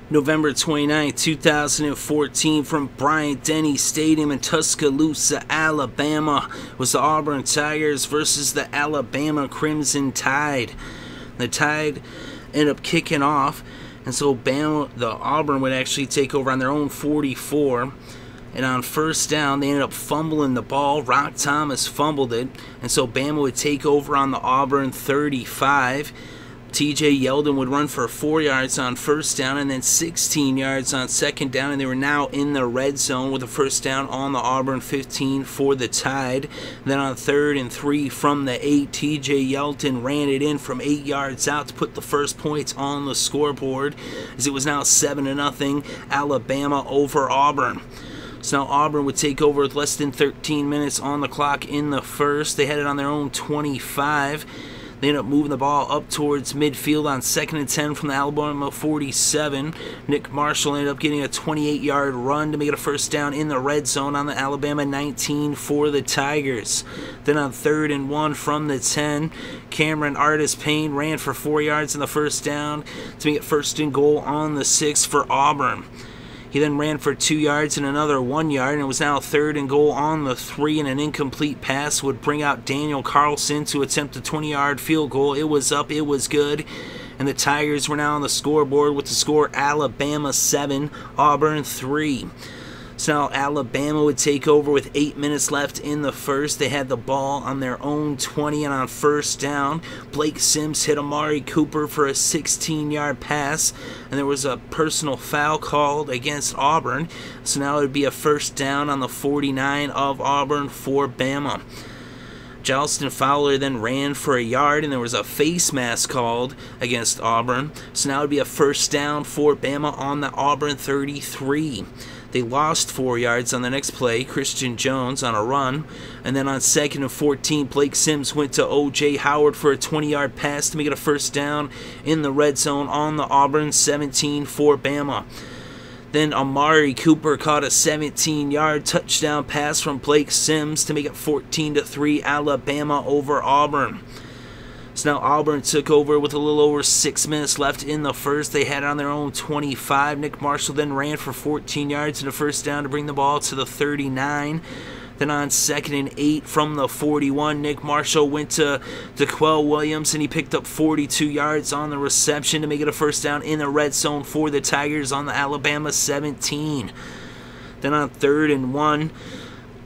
November 29, 2014, from Bryant-Denny Stadium in Tuscaloosa, Alabama, was the Auburn Tigers versus the Alabama Crimson Tide. The Tide ended up kicking off, and so the Auburn would actually take over on their own 44. And on first down, they ended up fumbling the ball. Rock Thomas fumbled it, and so Bama would take over on the Auburn 35. TJ Yeldon would run for 4 yards on first down and then 16 yards on second down, and they were now in the red zone with a first down on the Auburn 15 for the Tide. Then on 3rd and 3 from the 8, TJ Yeldon ran it in from 8 yards out to put the first points on the scoreboard, as it was now 7-0 Alabama over Auburn. So now Auburn would take over with less than 13 minutes on the clock in the first. They had it on their own 25. They ended up moving the ball up towards midfield on 2nd and 10 from the Alabama 47. Nick Marshall ended up getting a 28-yard run to make it a first down in the red zone on the Alabama 19 for the Tigers. Then on 3rd and 1 from the 10, Cameron Artis-Payne ran for 4 yards in the first down to make it 1st and goal on the 6 for Auburn. He then ran for 2 yards and another 1 yard, and it was now 3rd and goal on the 3, and an incomplete pass would bring out Daniel Carlson to attempt a 20-yard field goal. It was up, it was good, and the Tigers were now on the scoreboard with the score Alabama 7, Auburn 3. So now Alabama would take over with 8 minutes left in the first. They had the ball on their own 20, and on first down, Blake Sims hit Amari Cooper for a 16-yard pass, and there was a personal foul called against Auburn. So now it would be a first down on the 49 of Auburn for Bama. Justin Fowler then ran for a yard, and there was a face mask called against Auburn. So now it would be a first down for Bama on the Auburn 33. They lost 4 yards on the next play, Christian Jones on a run, and then on 2nd and 14, Blake Sims went to O.J. Howard for a 20-yard pass to make it a first down in the red zone on the Auburn 17 for Bama. Then Amari Cooper caught a 17-yard touchdown pass from Blake Sims to make it 14-3 Alabama over Auburn. So now Auburn took over with a little over 6 minutes left in the first. They had it on their own 25. Nick Marshall then ran for 14 yards and a first down to bring the ball to the 39. Then on 2nd and 8 from the 41, Nick Marshall went to Duel Williams, and he picked up 42 yards on the reception to make it a first down in the red zone for the Tigers on the Alabama 17. Then on 3rd and 1,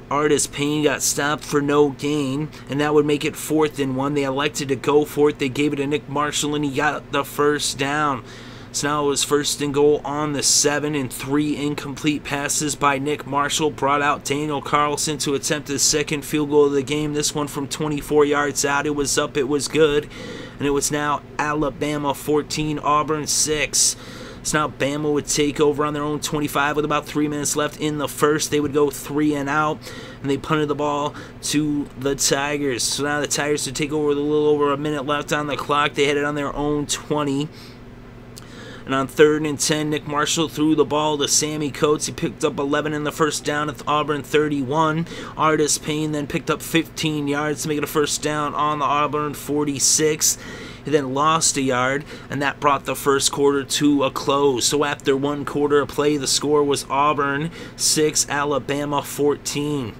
Artis-Payne got stopped for no gain, and that would make it 4th and 1. They elected to go for it. They gave it to Nick Marshall, and he got the first down. So now it was 1st and goal on the 7, and 3 incomplete passes by Nick Marshall brought out Daniel Carlson to attempt his 2nd field goal of the game. This one from 24 yards out. It was up, it was good, and it was now Alabama 14, Auburn 6. So now Bama would take over on their own 25 with about 3 minutes left in the first. They would go 3 and out, and they punted the ball to the Tigers. So now the Tigers would take over with a little over a minute left on the clock. They had it on their own 20. And on 3rd and 10, Nick Marshall threw the ball to Sammie Coates. He picked up 11 in the first down at the Auburn 31. Artis-Payne then picked up 15 yards to make it a first down on the Auburn 46. He then lost a yard, and that brought the first quarter to a close. So after 1 quarter of play, the score was Auburn 6, Alabama 14.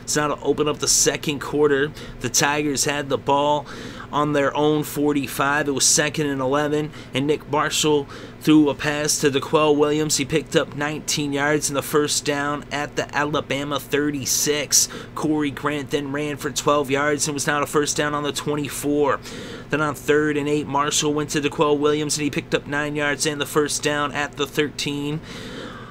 So now to open up the second quarter, the Tigers had the ball on their own 45. It was 2nd and 11, and Nick Marshall threw a pass to Duel Williams. He picked up 19 yards in the first down at the Alabama 36. Corey Grant then ran for 12 yards and was now a first down on the 24. Then on 3rd and 8, Marshall went to Duel Williams, and he picked up 9 yards and the first down at the 13.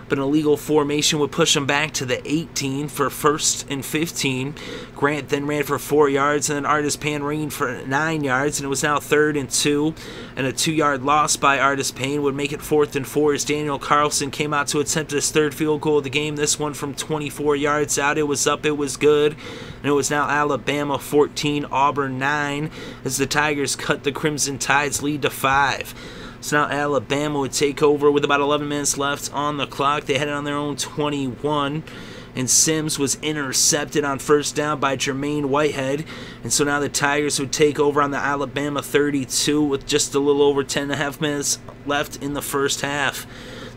But an illegal formation would push him back to the 18 for 1st and 15. Grant then ran for 4 yards, and then Artis-Payne ran for 9 yards, and it was now 3rd and 2. And a 2-yard loss by Artis-Payne would make it 4th and 4 as Daniel Carlson came out to attempt his 3rd field goal of the game. This one from 24 yards out. It was up, it was good. And it was now Alabama 14, Auburn 9, as the Tigers cut the Crimson Tide's lead to 5. So now Alabama would take over with about 11 minutes left on the clock. They had it on their own 21. and Sims was intercepted on first down by Jermaine Whitehead. And so now the Tigers would take over on the Alabama 32 with just a little over 10.5 minutes left in the first half.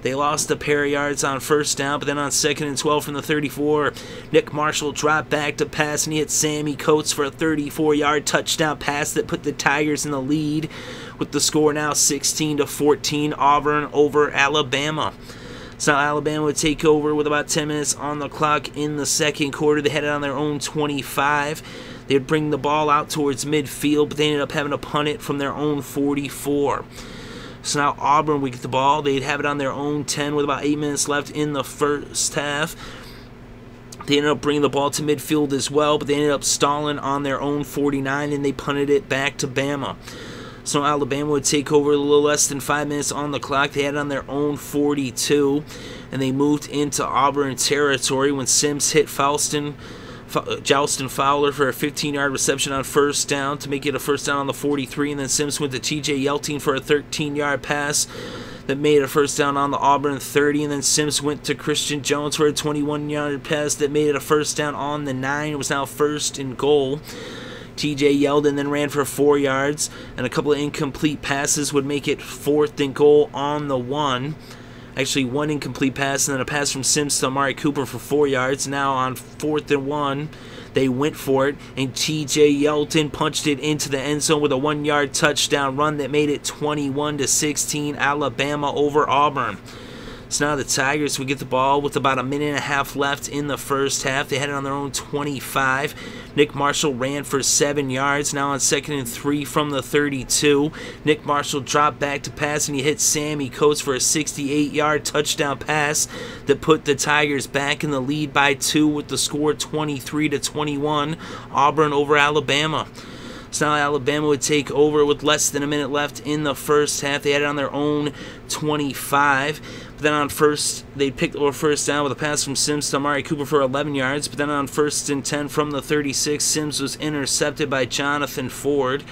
They lost a pair of yards on first down, but then on 2nd and 12 from the 34, Nick Marshall dropped back to pass, and he hit Sammie Coates for a 34-yard touchdown pass that put the Tigers in the lead, with the score now 16-14, Auburn over Alabama. So Alabama would take over with about 10 minutes on the clock in the second quarter. They had it on their own 25. They would bring the ball out towards midfield, but they ended up having to punt it from their own 44. So now Auburn would get the ball. They'd have it on their own 10 with about 8 minutes left in the first half. They ended up bringing the ball to midfield as well, but they ended up stalling on their own 49, and they punted it back to Bama. So Alabama would take over a little less than 5 minutes on the clock. They had it on their own 42, and they moved into Auburn territory when Sims hit Jolston Fowler for a 15-yard reception on first down to make it a first down on the 43, and then Sims went to TJ Yeldon for a 13-yard pass that made a first down on the Auburn 30, and then Sims went to Christian Jones for a 21-yard pass that made it a first down on the 9. It was now 1st and goal. TJ Yeldon then ran for 4 yards, and a couple of incomplete passes would make it 4th and goal on the 1. Actually, 1 incomplete pass, and then a pass from Sims to Amari Cooper for 4 yards. Now on 4th and 1, they went for it, and TJ Yeldon punched it into the end zone with a 1-yard touchdown run that made it 21-16, Alabama over Auburn. So now the Tigers would get the ball with about a minute and a half left in the first half. They had it on their own 25. Nick Marshall ran for 7 yards. Now on 2nd and 3 from the 32. Nick Marshall dropped back to pass, and he hit Sammie Coates for a 68-yard touchdown pass that put the Tigers back in the lead by 2 with the score 23-21. Auburn over Alabama. So now Alabama would take over with less than a minute left in the first half. They had it on their own 25. But then on first, they picked up a first down with a pass from Sims to Amari Cooper for 11 yards. But then on 1st and 10 from the 36, Sims was intercepted by Jonathan Ford.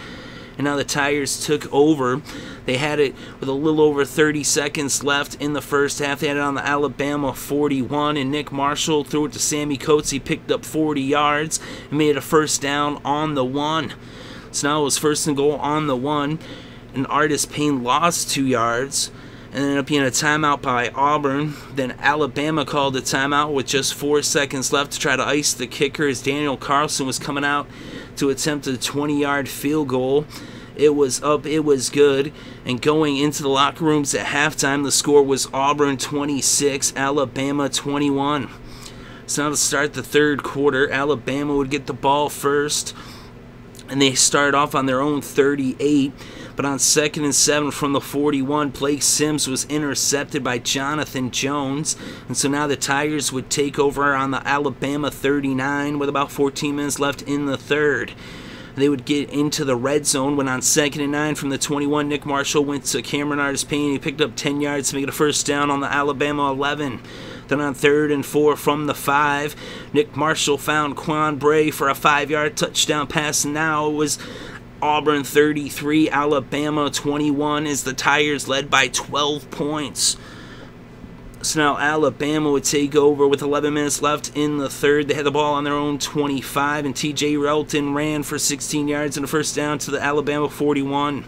And now the Tigers took over. They had it with a little over 30 seconds left in the first half. They had it on the Alabama 41, and Nick Marshall threw it to Sammie Coates. He picked up 40 yards and made a first down on the 1. So now it was 1st and goal on the 1, and Artis Payne lost 2 yards, and ended up being a timeout by Auburn. Then Alabama called a timeout with just 4 seconds left to try to ice the kicker as Daniel Carlson was coming out to attempt a 20-yard field goal. It was up, it was good, and going into the locker rooms at halftime, the score was Auburn 26, Alabama 21. So now to start the third quarter, Alabama would get the ball first, and they started off on their own 38, but on 2nd and 7 from the 41, Blake Sims was intercepted by Jonathan Jones, and so now the Tigers would take over on the Alabama 39 with about 14 minutes left in the third. They would get into the red zone when on 2nd and 9 from the 21, Nick Marshall went to Cameron Artis Payne. He picked up 10 yards to make it a first down on the Alabama 11. Then on 3rd and 4 from the 5, Nick Marshall found Quan Bray for a 5-yard touchdown pass. Now it was Auburn 33, Alabama 21 as the Tigers led by 12 points. So now Alabama would take over with 11 minutes left in the third. They had the ball on their own 25, and TJ Yeldon ran for 16 yards and a first down to the Alabama 41.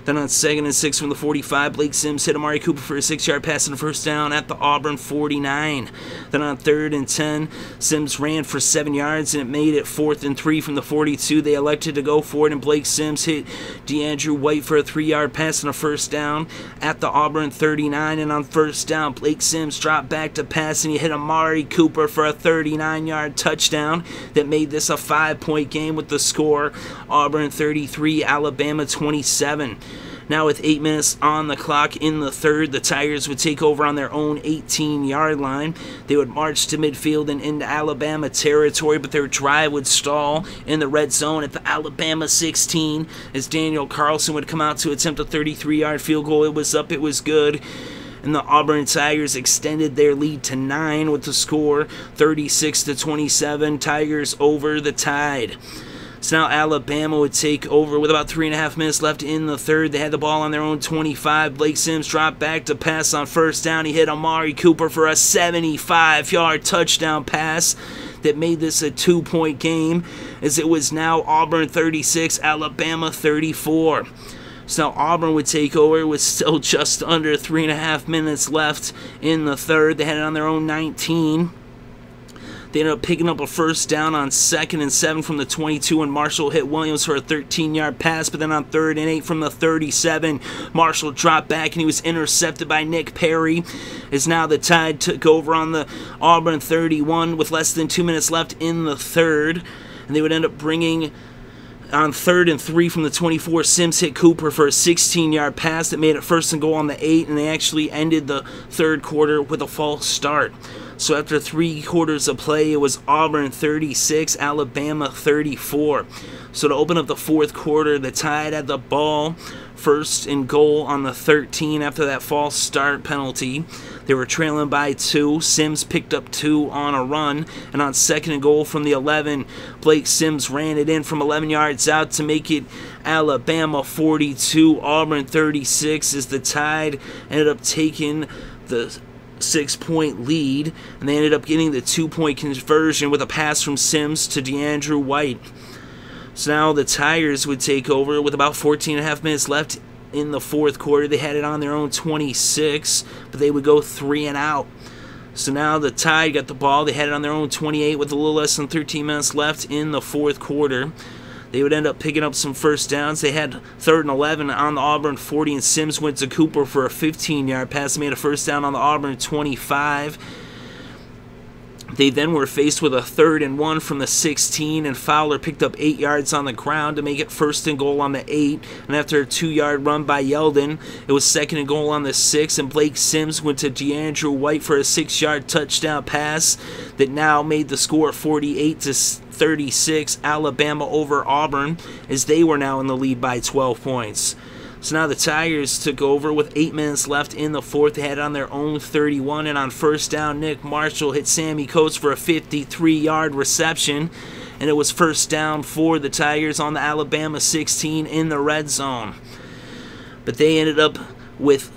Then on 2nd and 6 from the 45, Blake Sims hit Amari Cooper for a 6-yard pass and a first down at the Auburn 49. Then on 3rd and 10, Sims ran for 7 yards, and it made it 4th and 3 from the 42. They elected to go for it, and Blake Sims hit DeAndrew White for a 3-yard pass and a first down at the Auburn 39. And on first down, Blake Sims dropped back to pass, and he hit Amari Cooper for a 39-yard touchdown that made this a 5-point game with the score Auburn 33, Alabama 27. Now with 8 minutes on the clock in the third, the Tigers would take over on their own 18-yard line. They would march to midfield and into Alabama territory, but their drive would stall in the red zone at the Alabama 16 as Daniel Carlson would come out to attempt a 33-yard field goal. It was up, it was good. And the Auburn Tigers extended their lead to 9 with the score 36-27. Tigers over the Tide. So now Alabama would take over with about 3.5 minutes left in the third. They had the ball on their own 25. Blake Sims dropped back to pass on first down. He hit Amari Cooper for a 75-yard touchdown pass that made this a 2-point game, as it was now Auburn 36, Alabama 34. So now Auburn would take over with still just under 3.5 minutes left in the third. They had it on their own 19. They ended up picking up a first down on 2nd and 7 from the 22, and Marshall hit Williams for a 13-yard pass. But then on 3rd and 8 from the 37, Marshall dropped back and he was intercepted by Nick Perry. As now the Tide took over on the Auburn 31 with less than 2 minutes left in the third, and they would end up bringing on 3rd and 3 from the 24. Sims hit Cooper for a 16-yard pass that made it 1st and goal on the 8, and they actually ended the third quarter with a false start. So after 3 quarters of play, it was Auburn 36, Alabama 34. So to open up the fourth quarter, the Tide had the ball, 1st and goal on the 13 after that false start penalty. They were trailing by 2. Sims picked up 2 on a run, and on 2nd and goal from the 11, Blake Sims ran it in from 11 yards out to make it Alabama 42, Auburn 36, as the Tide ended up taking the 6-point lead, and they ended up getting the 2-point conversion with a pass from Sims to DeAndrew White. So now the Tigers would take over with about 14.5 minutes left in the fourth quarter. They had it on their own 26, but they would go 3 and out. So now the Tide got the ball. They had it on their own 28 with a little less than 13 minutes left in the fourth quarter. They would end up picking up some first downs. They had 3rd and 11 on the Auburn 40, and Sims went to Cooper for a 15-yard pass. They made a first down on the Auburn 25. They then were faced with a 3rd and 1 from the 16, and Fowler picked up 8 yards on the ground to make it 1st and goal on the 8. And after a 2-yard run by Yeldon, it was 2nd and goal on the 6, and Blake Sims went to DeAndrew White for a 6-yard touchdown pass that now made the score 48-36, Alabama over Auburn, as they were now in the lead by 12 points. So now the Tigers took over with 8 minutes left in the fourth. They had it on their own 31, and on first down, Nick Marshall hit Sammie Coates for a 53-yard reception, and it was first down for the Tigers on the Alabama 16 in the red zone. But they ended up with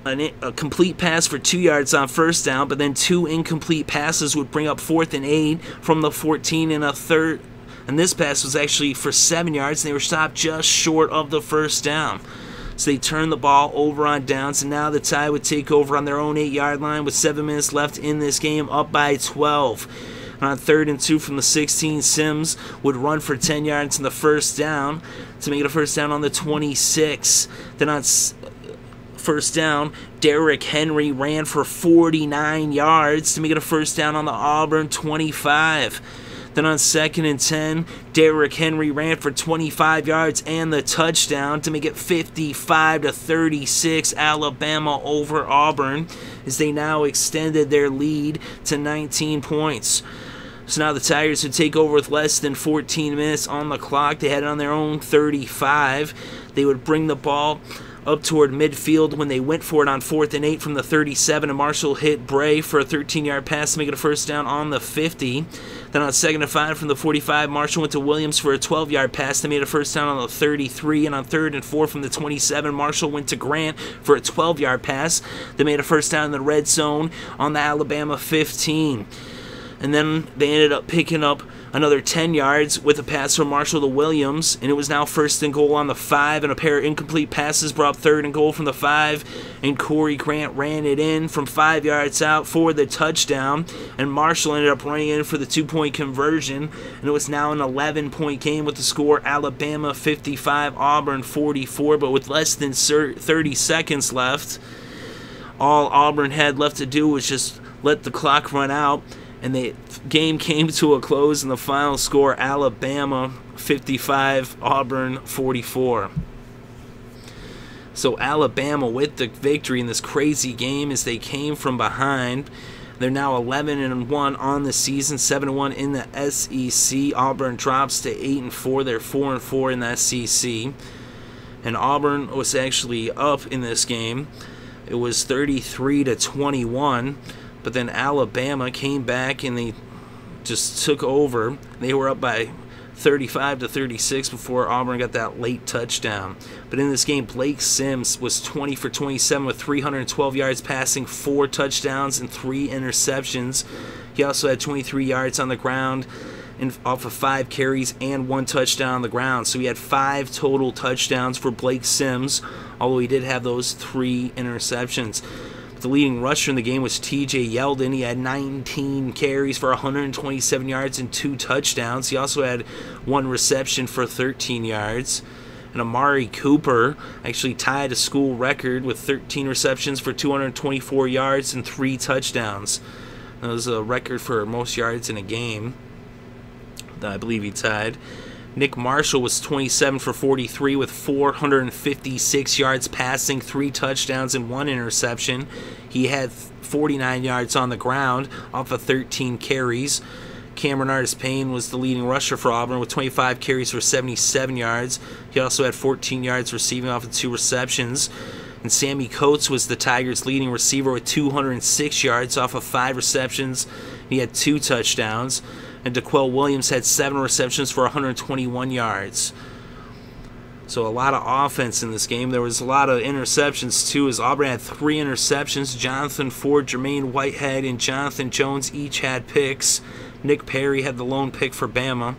a complete pass for 2 yards on first down, but then 2 incomplete passes would bring up 4th and 8 from the 14 and a third. And this pass was actually for 7 yards, and they were stopped just short of the first down. So they turned the ball over on downs, and now the Tide would take over on their own 8-yard line with 7 minutes left in this game, up by 12. And on 3rd and 2 from the 16, Sims would run for 10 yards in the first down to make it a first down on the 26. Then on first down, Derrick Henry ran for 49 yards to make it a first down on the Auburn 25. Then on 2nd and 10, Derrick Henry ran for 25 yards and the touchdown to make it 55-36, Alabama over Auburn, as they now extended their lead to 19 points. So now the Tigers would take over with less than 14 minutes on the clock. They had it on their own 35. They would bring the ball up toward midfield when they went for it on 4th and 8 from the 37, and Marshall hit Bray for a 13-yard pass to make it a first down on the 50. Then on 2nd and 5 from the 45, Marshall went to Williams for a 12-yard pass that made a first down on the 33, and on 3rd and 4 from the 27, Marshall went to Grant for a 12-yard pass that made a first down in the red zone on the Alabama 15. And then they ended up picking up another 10 yards with a pass from Marshall to Williams, and it was now 1st and goal on the 5, and a pair of incomplete passes brought up 3rd and goal from the 5, and Corey Grant ran it in from 5 yards out for the touchdown, and Marshall ended up running in for the 2-point conversion, and it was now an 11-point game with the score Alabama 55, Auburn 44, but with less than 30 seconds left, all Auburn had left to do was just let the clock run out, and the game came to a close, and the final score, Alabama 55, Auburn 44. So Alabama with the victory in this crazy game as they came from behind. They're now 11-1 on the season, 7-1 in the SEC. Auburn drops to 8-4. They're 4-4 in the SEC. And Auburn was actually up in this game. It was 33-21. But then Alabama came back and they just took over. They were up by 35-36 before Auburn got that late touchdown. But in this game, Blake Sims was 20 for 27 with 312 yards passing, 4 touchdowns, and 3 interceptions. He also had 23 yards on the ground off of 5 carries and 1 touchdown on the ground. So he had 5 total touchdowns for Blake Sims, although he did have those 3 interceptions. The leading rusher in the game was TJ Yeldon. He had 19 carries for 127 yards and 2 touchdowns. He also had 1 reception for 13 yards. And Amari Cooper actually tied a school record with 13 receptions for 224 yards and 3 touchdowns. That was a record for most yards in a game that I believe he tied. Nick Marshall was 27 for 43 with 456 yards passing, 3 touchdowns and 1 interception. He had 49 yards on the ground off of 13 carries. Cameron Artis-Payne was the leading rusher for Auburn with 25 carries for 77 yards. He also had 14 yards receiving off of 2 receptions. And Sammie Coates was the Tigers' leading receiver with 206 yards off of 5 receptions. He had 2 touchdowns. And DeQuell Williams had 7 receptions for 121 yards. So a lot of offense in this game. There was a lot of interceptions too, as Auburn had 3 interceptions. Jonathan Ford, Jermaine Whitehead, and Jonathan Jones each had picks. Nick Perry had the lone pick for Bama.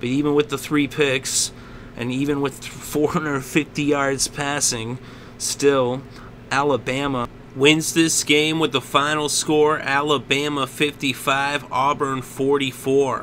But even with the 3 picks, and even with 450 yards passing, still Alabama wins this game with the final score, Alabama 55, Auburn 44.